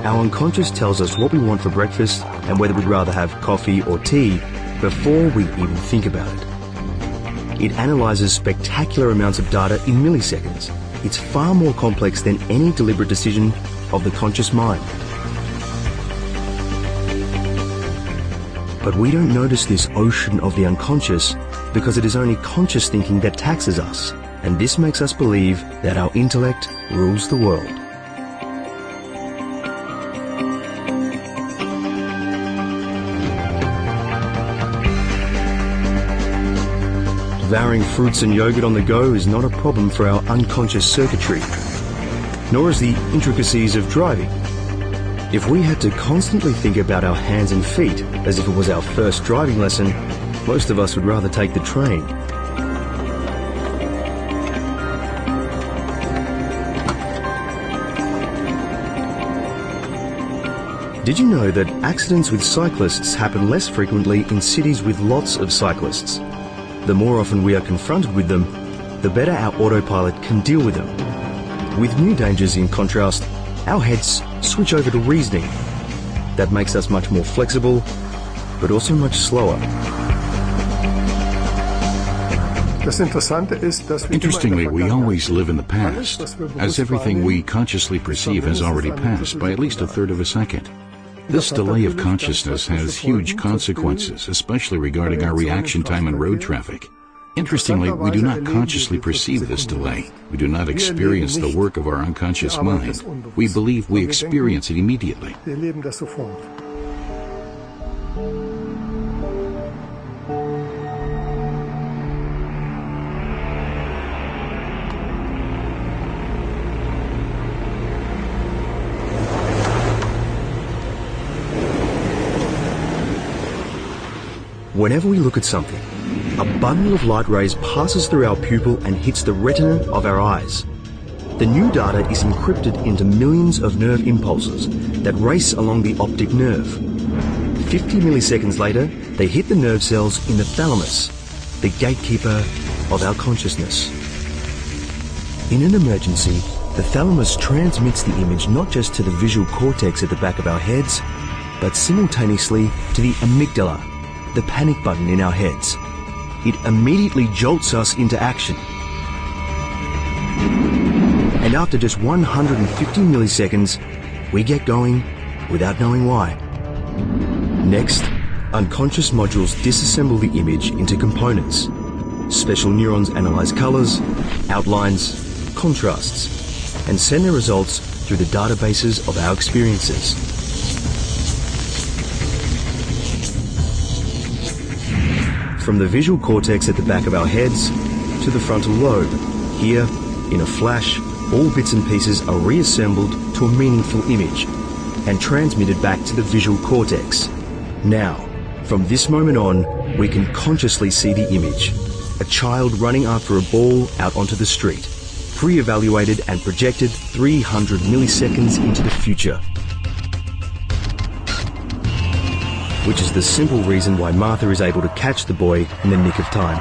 Our unconscious tells us what we want for breakfast and whether we'd rather have coffee or tea before we even think about it. It analyzes spectacular amounts of data in milliseconds. It's far more complex than any deliberate decision of the conscious mind. But we don't notice this ocean of the unconscious because it is only conscious thinking that taxes us, and this makes us believe that our intellect rules the world. Devouring fruits and yogurt on the go is not a problem for our unconscious circuitry, nor is the intricacies of driving. If we had to constantly think about our hands and feet as if it was our first driving lesson, most of us would rather take the train. Did you know that accidents with cyclists happen less frequently in cities with lots of cyclists? The more often we are confronted with them, the better our autopilot can deal with them. With new dangers, in contrast, our heads switch over to reasoning. That makes us much more flexible, but also much slower. Interestingly, we always live in the past, as everything we consciously perceive has already passed by at least a third of a second. This delay of consciousness has huge consequences, especially regarding our reaction time in road traffic. Interestingly, we do not consciously perceive this delay. We do not experience the work of our unconscious mind. We believe we experience it immediately. Whenever we look at something, a bundle of light rays passes through our pupil and hits the retina of our eyes. The new data is encrypted into millions of nerve impulses that race along the optic nerve. 50 milliseconds later, they hit the nerve cells in the thalamus, the gatekeeper of our consciousness. In an emergency, the thalamus transmits the image not just to the visual cortex at the back of our heads, but simultaneously to the amygdala, the panic button in our heads. It immediately jolts us into action. And after just 150 milliseconds, we get going without knowing why. Next, unconscious modules disassemble the image into components. Special neurons analyze colors, outlines, contrasts, and send their results through the databases of our experiences. From the visual cortex at the back of our heads to the frontal lobe, here, in a flash, all bits and pieces are reassembled to a meaningful image and transmitted back to the visual cortex. Now, from this moment on, we can consciously see the image. A child running after a ball out onto the street, pre-evaluated and projected 300 milliseconds into the future. Which is the simple reason why Martha is able to catch the boy in the nick of time.